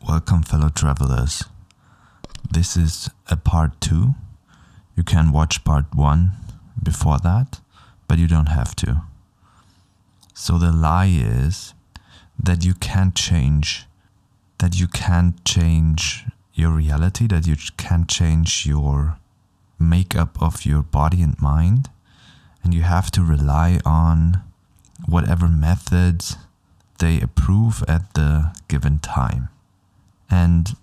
Welcome, fellow travelers. This is a part 2. You can watch part 1 before that, but you don't have to. So the lie is that you can't change your reality, that you can't change your makeup of your body and mind, and you have to rely on whatever methods they approve at the given time. And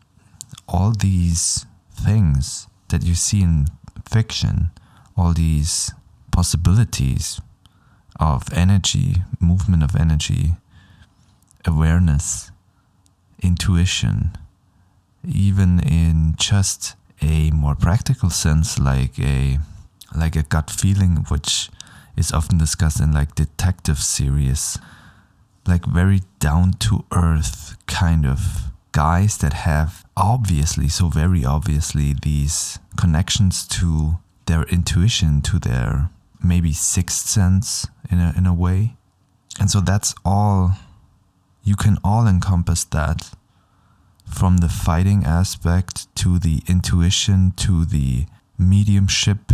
all these things that you see in fiction, all these possibilities of energy, movement of energy, awareness, intuition, even in just a more practical sense, like a gut feeling, which is often discussed in like detective series, like very down to earth kind of guys that have very obviously these connections to their intuition, to their maybe sixth sense in a way. And so that's all, you can all encompass that, from the fighting aspect to the intuition to the mediumship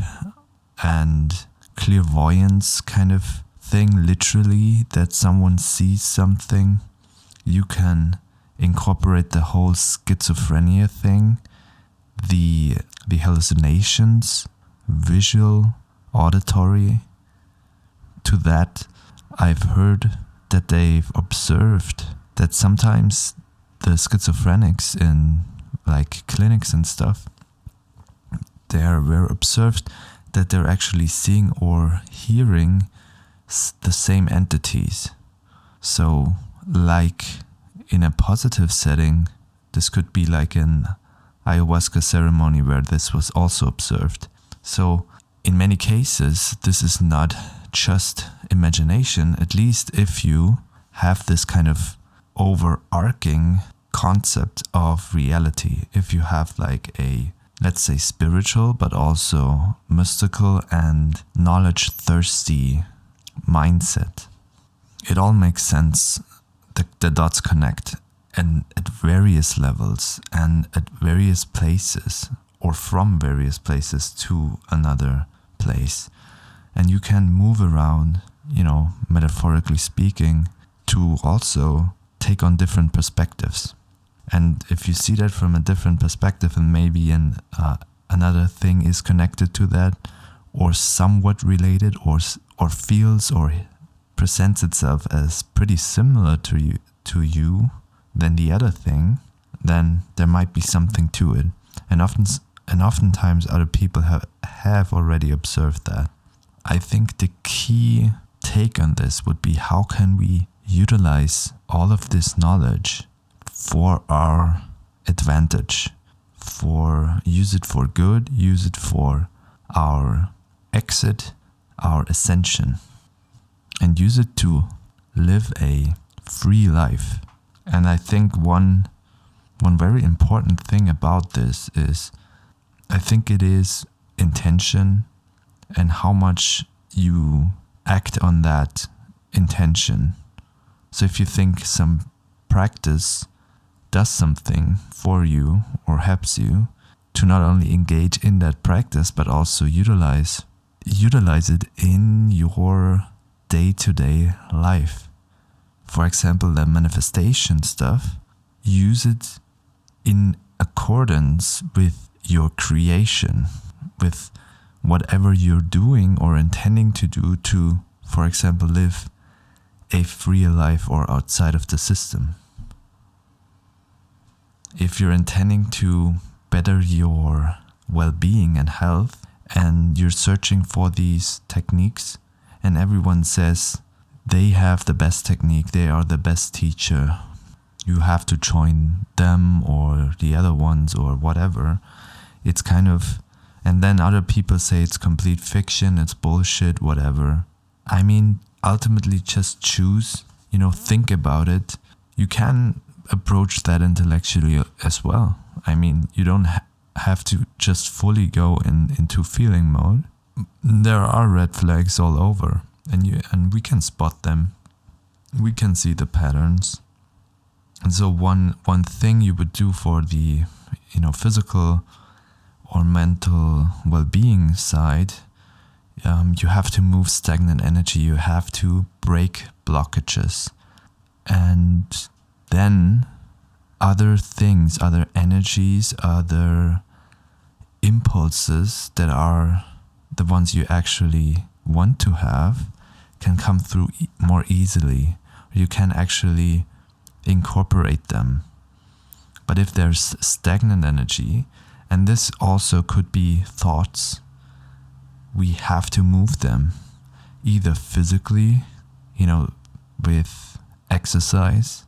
and clairvoyance kind of thing, literally, that someone sees something. You can incorporate the whole schizophrenia thing, the hallucinations, visual, auditory. To that, I've heard that they've observed that sometimes the schizophrenics in like clinics and stuff, were observed that they're actually seeing or hearing the same entities. So like in a positive setting, this could be like an ayahuasca ceremony where this was also observed. So in many cases, this is not just imagination, at least if you have this kind of overarching concept of reality. If you have like a, let's say, spiritual, but also mystical and knowledge thirsty mindset, it all makes sense. The dots connect, and at various levels and at various places, or from various places to another place. And you can move around, metaphorically speaking, to also take on different perspectives. And if you see that from a different perspective, and maybe another thing is connected to that, or somewhat related, or feels or presents itself as pretty similar to you than the other thing, then there might be something to it. And oftentimes other people have already observed that. I think the key take on this would be, how can we utilize all of this knowledge for our advantage, use it for good, use it for our exit, our ascension, and use it to live a free life. And I think one very important thing about this is, I think it is intention and how much you act on that intention. So if you think some practice does something for you or helps you, to not only engage in that practice, but also utilize it in your day-to-day life. For example, the manifestation stuff, use it in accordance with your creation, with whatever you're doing or intending to do to, for example, live a freer life or outside of the system. If you're intending to better your well-being and health, and you're searching for these techniques, and everyone says they have the best technique, they are the best teacher, you have to join them or the other ones or whatever, it's kind of, and then other people say it's complete fiction, it's bullshit, whatever. I mean, ultimately just choose, think about it. You can approach that intellectually as well. I mean, you don't have to just fully go into feeling mode. There are red flags all over, and we can spot them. We can see the patterns. And so one thing you would do for the, physical or mental well-being side, you have to move stagnant energy. You have to break blockages. And then other things, other energies, other impulses that are the ones you actually want to have can come through more easily. You can actually incorporate them. But if there's stagnant energy, and this also could be thoughts, we have to move them either physically, with exercise,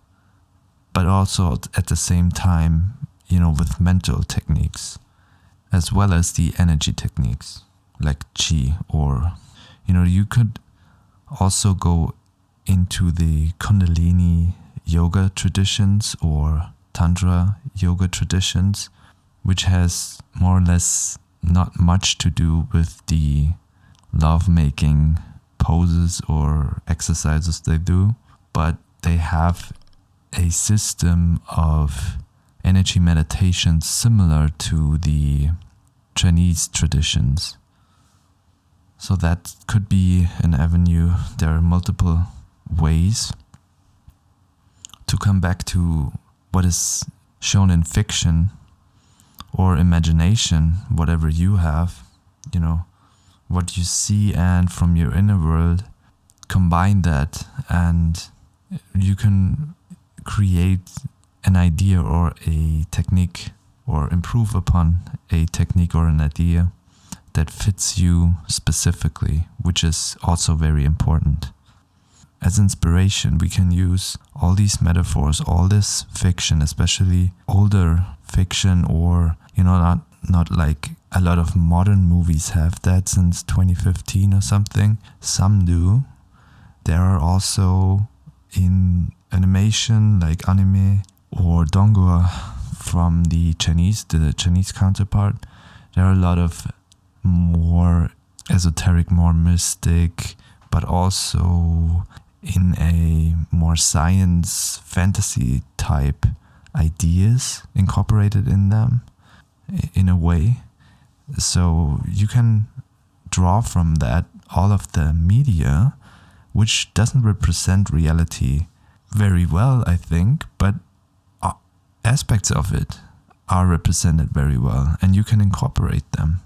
but also at the same time, with mental techniques, as well as the energy techniques like Qi, or, you could also go into the Kundalini yoga traditions or Tantra yoga traditions, which has more or less not much to do with the love-making poses or exercises they do, but they have a system of energy meditation similar to the Chinese traditions. So that could be an avenue. There are multiple ways to come back to what is shown in fiction or imagination, whatever you have, what you see, and from your inner world, combine that, and you can create an idea or a technique, or improve upon a technique or an idea that fits you specifically, which is also very important. As inspiration, we can use all these metaphors, all this fiction, especially older fiction, or not like a lot of modern movies have that since 2015 or something. Some do. There are also in animation like anime or donghua from the Chinese counterpart. There are a lot of more esoteric, more mystic, but also in a more science fantasy type ideas incorporated in them in a way. So you can draw from that all of the media, which doesn't represent reality very well, I think, but aspects of it are represented very well, and you can incorporate them.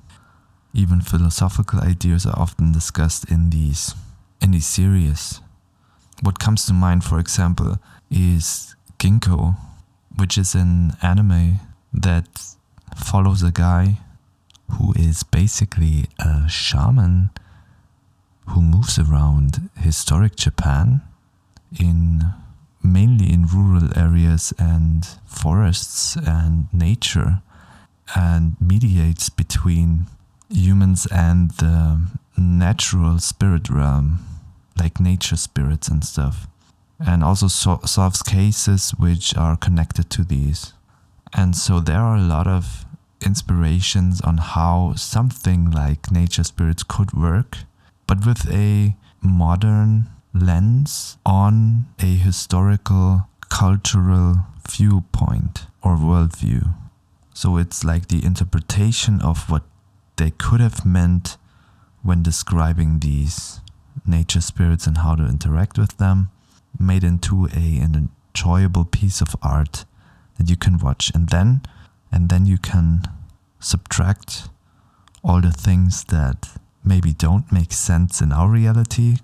Even philosophical ideas are often discussed in these series. What comes to mind, for example, is Ginkgo, which is an anime that follows a guy who is basically a shaman who moves around historic Japan, mainly in rural areas and forests and nature, and mediates between humans and the natural spirit realm, like nature spirits and stuff, and also solves cases which are connected to these. And so there are a lot of inspirations on how something like nature spirits could work, but with a modern lens on a historical, cultural viewpoint or worldview. So it's like the interpretation of what they could have meant when describing these nature spirits and how to interact with them, made into an enjoyable piece of art that you can watch, and then you can subtract all the things that maybe don't make sense in our reality,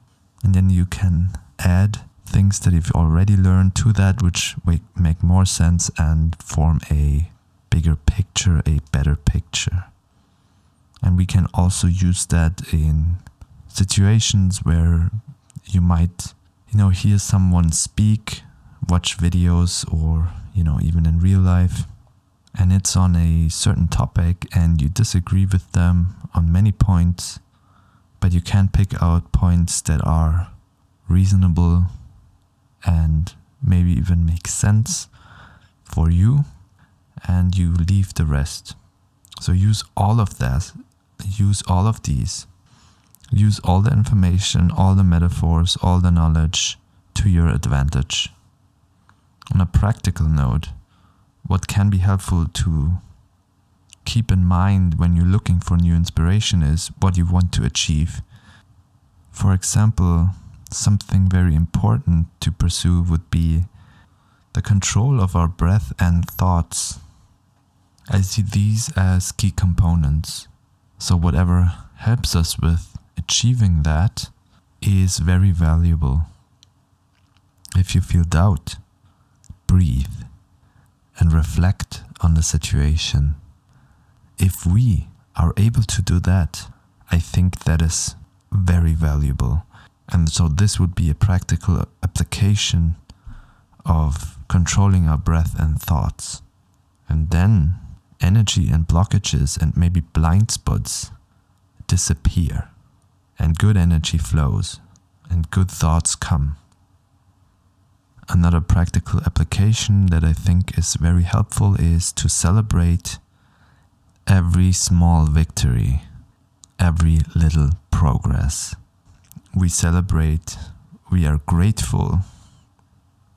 and then you can add things that you've already learned to that, which make more sense and form a bigger picture, a better picture. And we can also use that in situations where you might, hear someone speak, watch videos, or, even in real life, and it's on a certain topic and you disagree with them on many points, but you can pick out points that are reasonable and maybe even make sense for you, and you leave the rest. So use all of that, use all of these, use all the information, all the metaphors, all the knowledge to your advantage. On a practical note, what can be helpful to keep in mind when you're looking for new inspiration is what you want to achieve. For example, something very important to pursue would be the control of our breath and thoughts. I see these as key components. So whatever helps us with achieving that is very valuable. If you feel doubt, breathe and reflect on the situation. If we are able to do that, I think that is very valuable. And so this would be a practical application of controlling our breath and thoughts. And then energy and blockages and maybe blind spots disappear, and good energy flows and good thoughts come. Another practical application that I think is very helpful is to celebrate every small victory, every little progress. We celebrate, we are grateful.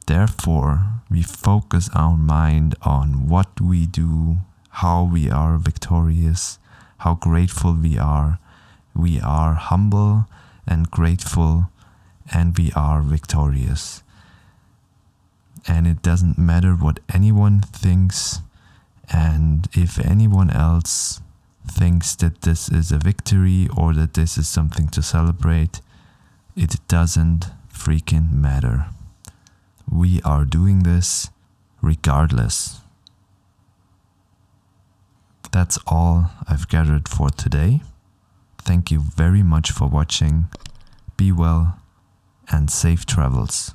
Therefore, we focus our mind on what we do, how we are victorious, how grateful we are. We are humble and grateful, and we are victorious. And it doesn't matter what anyone thinks, and if anyone else thinks that this is a victory or that this is something to celebrate, it doesn't freaking matter. We are doing this regardless. That's all I've gathered for today. Thank you very much for watching. Be well and safe travels.